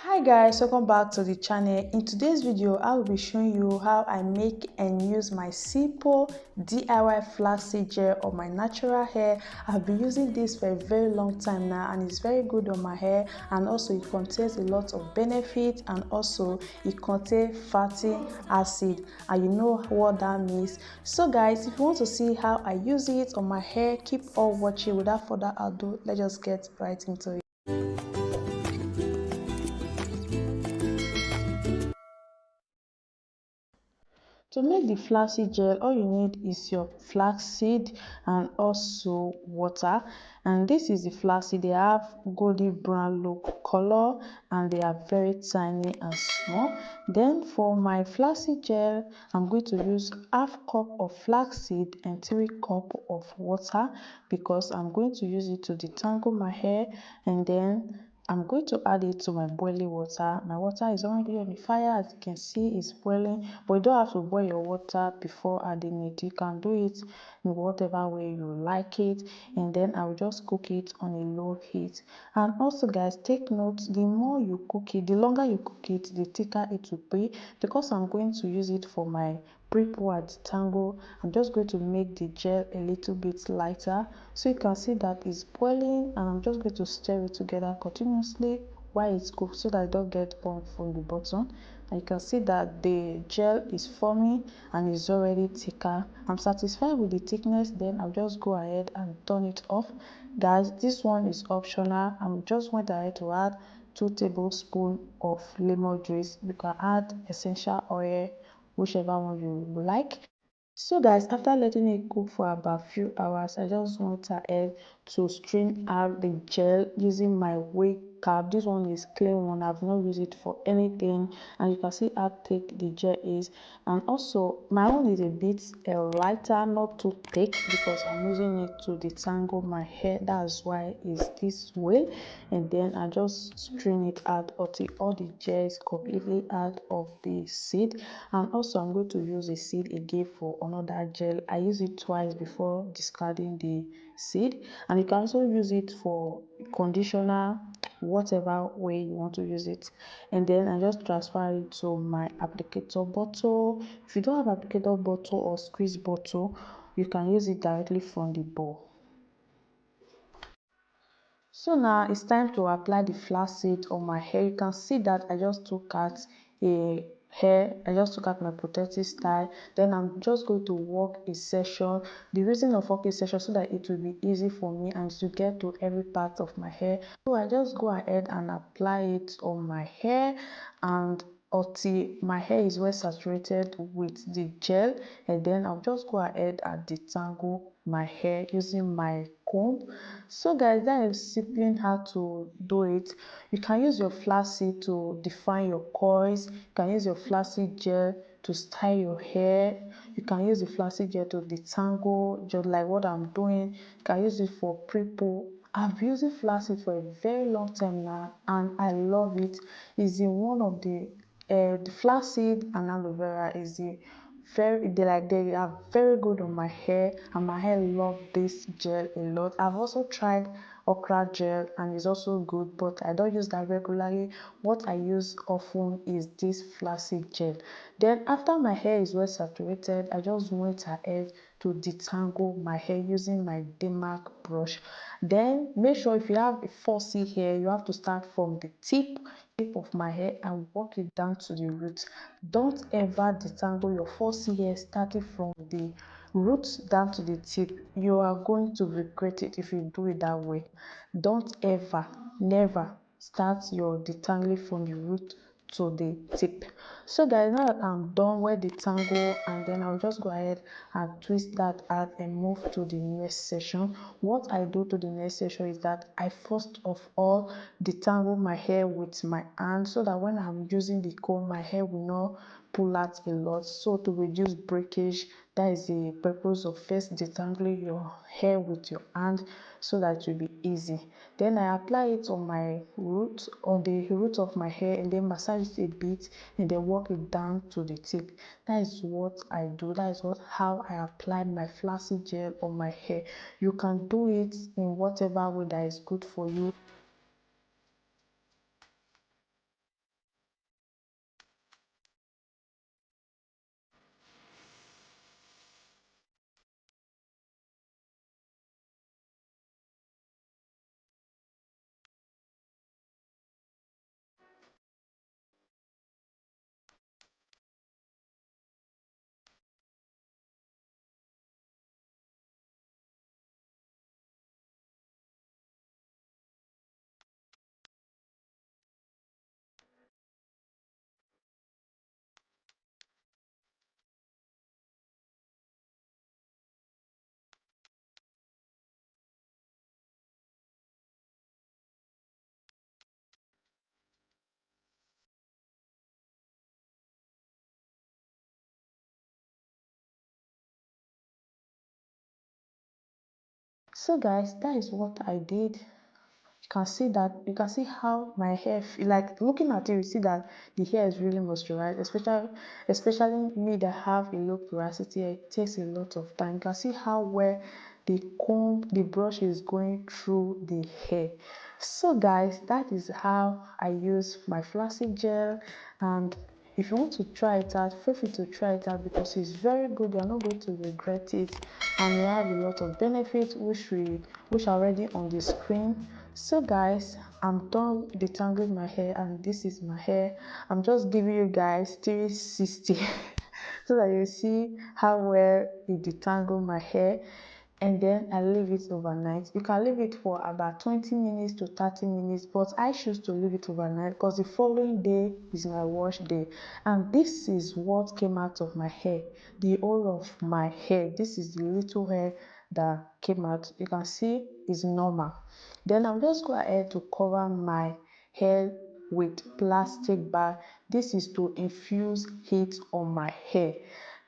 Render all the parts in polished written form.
Hi guys, welcome back to the channel. In today's video I will be showing you how I make and use my simple DIY flaxseed gel on my natural hair. I've been using this for a very long time now and it's very good on my hair, and also it contains a lot of benefits, and also it contains fatty acid, and you know what that means. So guys, if you want to see how I use it on my hair, keep on watching. Without further ado, let's just get right into it. To make the flaxseed gel, all you need is your flaxseed and also water. And this is the flaxseed. They have golden brown look color and they are very tiny and small. Then for my flaxseed gel, I'm going to use half cup of flaxseed and 3 cup of water because I'm going to use it to detangle my hair, and then I'm going to add it to my boiling water. My water is already on the fire, as you can see it's boiling, but you don't have to boil your water before adding it. You can do it in whatever way you like it, and then I will just cook it on a low heat. And also guys, take note, the more you cook it, the longer you cook it, the thicker it will be, because I'm going to use it for my pre-pour detangle. I'm just going to make the gel a little bit lighter, so you can see that it's boiling, and I'm just going to stir it together continuously while it's cooked so that it don't get burnt from the bottom. And you can see that the gel is forming and is already thicker. I'm satisfied with the thickness. Then I'll just go ahead and turn it off. Guys, this one is optional. I'm just went ahead to add 2 tablespoons of lemon juice. You can add essential oil, whichever one you like. So guys, after letting it cook for about few hours, I just went ahead to strain out the gel using my wig cap. This one is clean one, I've not used it for anything, and you can see how thick the gel is. And also my own is a bit lighter, not too thick, because I'm using it to detangle my hair. That's why it's this way. And then I just strain it out until all the gel is completely out of the seed. And also I'm going to use a seed again for another gel. I use it twice before discarding the seed, and you can also use it for conditioner, whatever way you want to use it. And then I just transfer it to my applicator bottle. If you don't have applicator bottle or squeeze bottle, you can use it directly from the bowl. So now it's time to apply the flaxseed on my hair. You can see that I just took out my protective style. Then I'm just going to work a section. The reason of working section, so that it will be easy for me and to get to every part of my hair. So I just go ahead and apply it on my hair, and until my hair is well saturated with the gel, and then I'll just go ahead and detangle my hair using my comb. So guys, that is simply how to do it. You can use your flaxseed to define your coils. You can use your flaxseed gel to style your hair. You can use the flaxseed gel to detangle, just like what I'm doing. You can use it for pre-poo. I've been using flaxseed for a very long time now, and I love it. It's in one of the flaxseed and aloe vera is they are very good on my hair, and my hair love this gel a lot. I've also tried okra gel and it's also good, but I don't use that regularly. What I use often is this flaxseed gel. Then after my hair is well saturated, I just went ahead to detangle my hair using my demark brush. Then make sure, if you have a 4C hair, you have to start from the tip of my hair and work it down to the root. Don't ever detangle your 4C hair starting from the roots down to the tip. You are going to regret it if you do it that way. Don't ever, never start your detangling from the root to the tip. So guys, now that I'm done with the tangle, and then I'll just go ahead and twist that out and move to the next section. What I do to the next section is that I first of all detangle my hair with my hand, so that when I'm using the comb, my hair will not pull out a lot. So to reduce breakage, that is the purpose of first detangling your hair with your hand, so that it will be easy. Then I apply it on my root, on the root of my hair, and then massage it a bit, and then work it down to the tip. That is what I do. That is how I apply my flaxseed gel on my hair. You can do it in whatever way that is good for you. So guys, that is what I did. You can see how my hair like looking at it, you see that the hair is really moisturized, especially me that have a low porosity. It takes a lot of time. You can see how well the brush is going through the hair. So guys, that is how I use my flaxseed gel. And if you want to try it out, feel free to try it out because it's very good. You're not going to regret it, and we have a lot of benefits which are already on the screen. So guys, I'm done detangling my hair, and this is my hair. I'm just giving you guys 360 so that you see how well it detangle my hair. And then I leave it overnight. You can leave it for about 20 minutes to 30 minutes, but I choose to leave it overnight because the following day is my wash day. And this is what came out of my hair, the whole of my hair. This is the little hair that came out. You can see it's normal. Then I'll just go ahead to cover my hair with plastic bag. This is to infuse heat on my hair.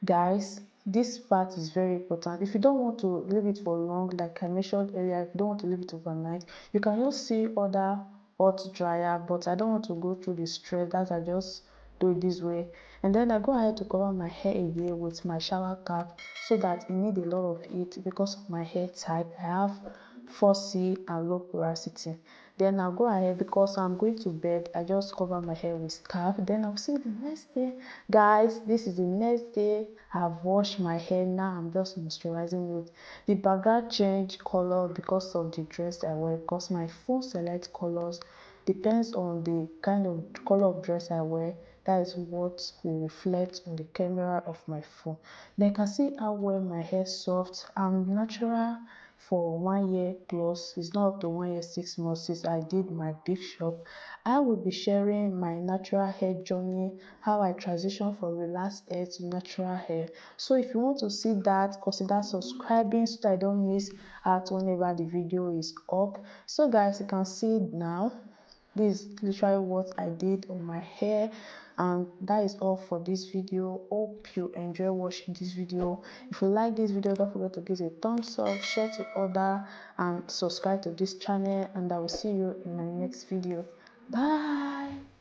Guys, this part is very important. If you don't want to leave it for long, like I mentioned earlier, if you don't want to leave it overnight, you can just see other hot dryer, but I don't want to go through the stress. That I just do it this way. And then I go ahead to cover my hair again with my shower cap so that it need a lot of heat because of my hair type. I have 4C and low porosity. Then I'll go ahead, because I'm going to bed, I just cover my hair with scarf. Then I'll see the next day. Guys, this is the next day. I've washed my hair. Now I'm just moisturizing it. The background changed color because of the dress I wear, because my phone select colors depends on the kind of color of dress I wear. That is what will reflect on the camera of my phone. Then you can see how well my hair soft and natural for 1 year plus. It's not up to 1 year 6 months since I did my big shop. I will be sharing my natural hair journey, how I transition from relaxed hair to natural hair. So if you want to see that, consider subscribing so that I don't miss out whenever the video is up. So guys, you can see it now. This is literally what I did on my hair, and that is all for this video. Hope you enjoy watching this video. If you like this video, don't forget to give it a thumbs up, share to other, and subscribe to this channel, and I will see you in my next video. Bye.